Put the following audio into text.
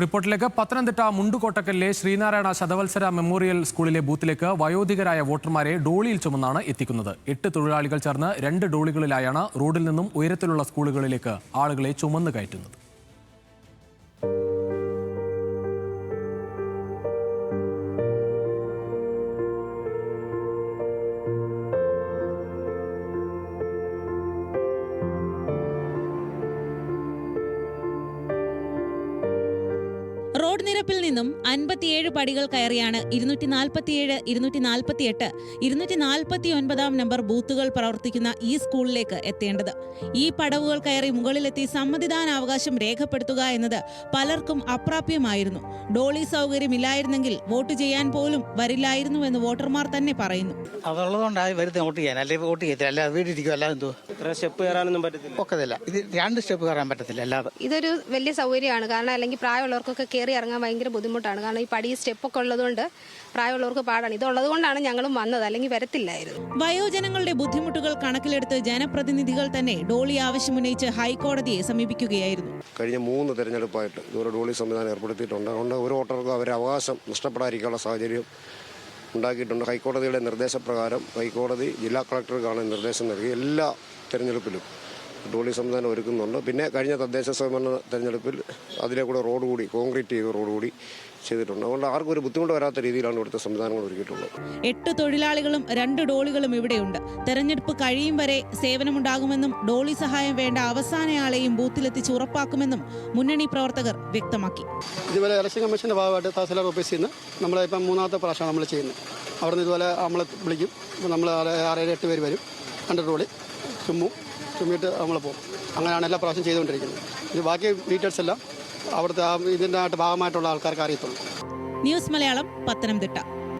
റിപ്പോർട്ടിലേക്ക് പത്തനംതിട്ട മുണ്ടുകോട്ടക്കലിലെ ശ്രീനാരായണ ശതവത്സര മെമ്മോറിയൽ സ്കൂളിലെ ബൂത്തിലേക്ക് വയോധികരായ വോട്ടർമാരെ ഡോളിയിൽ ചുമന്നാണ് എത്തിക്കുന്നത്. 8 തൊഴിലാളികൾ ചേർന്ന് 2 ഡോളികളിലായാണ് റോഡിൽ നിന്നും ഉയരത്തിലുള്ള സ്കൂളുകളിലേക്ക് ആളുകളെ ചുമന്നു കയറ്റുന്നത്. റോഡ് നിരപ്പിൽ നിന്നും 57 പടികൾ കയറിയാണ് 247, 248, 249 നമ്പർ ബൂത്തുകൾ പ്രവർത്തിക്കുന്ന ഈ സ്കൂളിലേക്ക് എത്തേണ്ടത്. ഈ പടവുകൾ കയറി മുകളിലെത്തി സമ്മതിദാനാവകാശം രേഖപ്പെടുത്തുക എന്നത് പലർക്കും അപ്രാപ്യമായിരുന്നു. ഡോളി സൗകര്യമില്ലായിരുന്നെങ്കിൽ വോട്ട് ചെയ്യാൻ പോലും വരില്ലായിരുന്നുവെന്ന് വോട്ടർമാർ തന്നെ പറയുന്നു. അതുള്ളതുകൊണ്ടായി വരുന്നത് വോട്ട് ചെയ്യാൻ, അല്ലെങ്കിൽ വോട്ട് ചെയ്യത്തില്ല, അല്ലാതെ വീട്ടിരിക്കും, അല്ലാതെ എന്തോ സ്റ്റെപ്പ് കയറാനൊന്നും പറ്റത്തില്ല, ഒക്കത്തില്ല. ഇത് 2 സ്റ്റെപ്പ് കയറാൻ പറ്റത്തില്ല. അല്ലാതെ ഇതൊരു വലിയ സൗകര്യമാണ്. കാരണം അല്ലെങ്കിൽ പ്രായമുള്ളവർക്കൊക്കെ കയറി ഇറങ്ങാൻ ഭയങ്കര ബുദ്ധിമുട്ടാണ്. കാരണം ഈ പടി സ്റ്റെപ്പൊക്കെ ഉള്ളതുകൊണ്ട് പ്രായമുള്ളവർക്ക് പാടാണ്. ഇതുള്ളത് കൊണ്ടാണ് ഞങ്ങളും വന്നത്, അല്ലെങ്കിൽ വരത്തില്ലായിരുന്നു. വയോജനങ്ങളുടെ ബുദ്ധിമുട്ടുകൾ കണക്കിലെടുത്ത് ജനപ്രതിനിധികൾ തന്നെ ഡോളി ആവശ്യമുന്നയിച്ച് ഹൈക്കോടതിയെ സമീപിക്കുകയായിരുന്നു. കഴിഞ്ഞ 3 തെരഞ്ഞെടുപ്പായിട്ട് ഇതുവരെ ഡോളി സംവിധാനം ഏർപ്പെടുത്തിയിട്ടുണ്ട്. അതുകൊണ്ട് ഒരു വോട്ടർക്ക് അവരുടെ അവകാശം നഷ്ടപ്പെടാതിരിക്കാനുള്ള സാഹചര്യം ഉണ്ടാക്കിയിട്ടുണ്ട്. ഹൈക്കോടതിയുടെ നിർദ്ദേശപ്രകാരം ഹൈക്കോടതി ജില്ലാ കളക്ടർക്കാണ് നിർദ്ദേശം നൽകി എല്ലാ തെരഞ്ഞെടുപ്പിലും ഡോളി സംവിധാനം ഒരുക്കുന്നുണ്ട്. പിന്നെ കഴിഞ്ഞ തദ്ദേശ സ്വയംഭരണ തെരഞ്ഞെടുപ്പിൽ അതിലെ കൂടെ റോഡ് കൂടി കോൺക്രീറ്റ് ചെയ്ത് റോഡ് കൂടി ചെയ്തിട്ടുണ്ട്. അതുകൊണ്ട് ആർക്കും ഒരു ബുദ്ധിമുട്ട് വരാത്ത രീതിയിലാണ് ഇവിടുത്തെ സംവിധാനങ്ങൾ ഒരുക്കിയിട്ടുള്ളത്. 8 തൊഴിലാളികളും 2 ഡോളികളും ഇവിടെയുണ്ട്. തെരഞ്ഞെടുപ്പ് കഴിയും വരെ സേവനമുണ്ടാകുമെന്നും ഡോളി സഹായം വേണ്ട അവസാനയാളെയും ബൂത്തിലെത്തിച്ച് ഉറപ്പാക്കുമെന്നും മുന്നണി പ്രവർത്തകർ വ്യക്തമാക്കി. ഇതുപോലെ ഇലക്ഷൻ കമ്മീഷന്റെ ഭാഗമായിട്ട് തഹസിൽദാർ ഓഫീസിൽ നിന്ന് നമ്മളിപ്പം 3ാമത്തെ പ്രാവശ്യമാണ് നമ്മൾ ചെയ്യുന്നത്. അവിടെ നിന്ന് ഇതുപോലെ നമ്മളെ വിളിക്കും. നമ്മൾ 6-8 പേര് വരും, 2 ഡോളി ചുമ്മിയിട്ട് നമ്മൾ പോകും. അങ്ങനെയാണ് എല്ലാ പ്രാവശ്യം ചെയ്തുകൊണ്ടിരിക്കുന്നത്. ഇത് ബാക്കി ഡീറ്റെയിൽസ് എല്ലാം അവിടുത്തെ ഇതിൻ്റെ ഭാഗമായിട്ടുള്ള ആൾക്കാർക്ക് അറിയത്തുള്ളൂ. ന്യൂസ് മലയാളം, പത്തനംതിട്ട.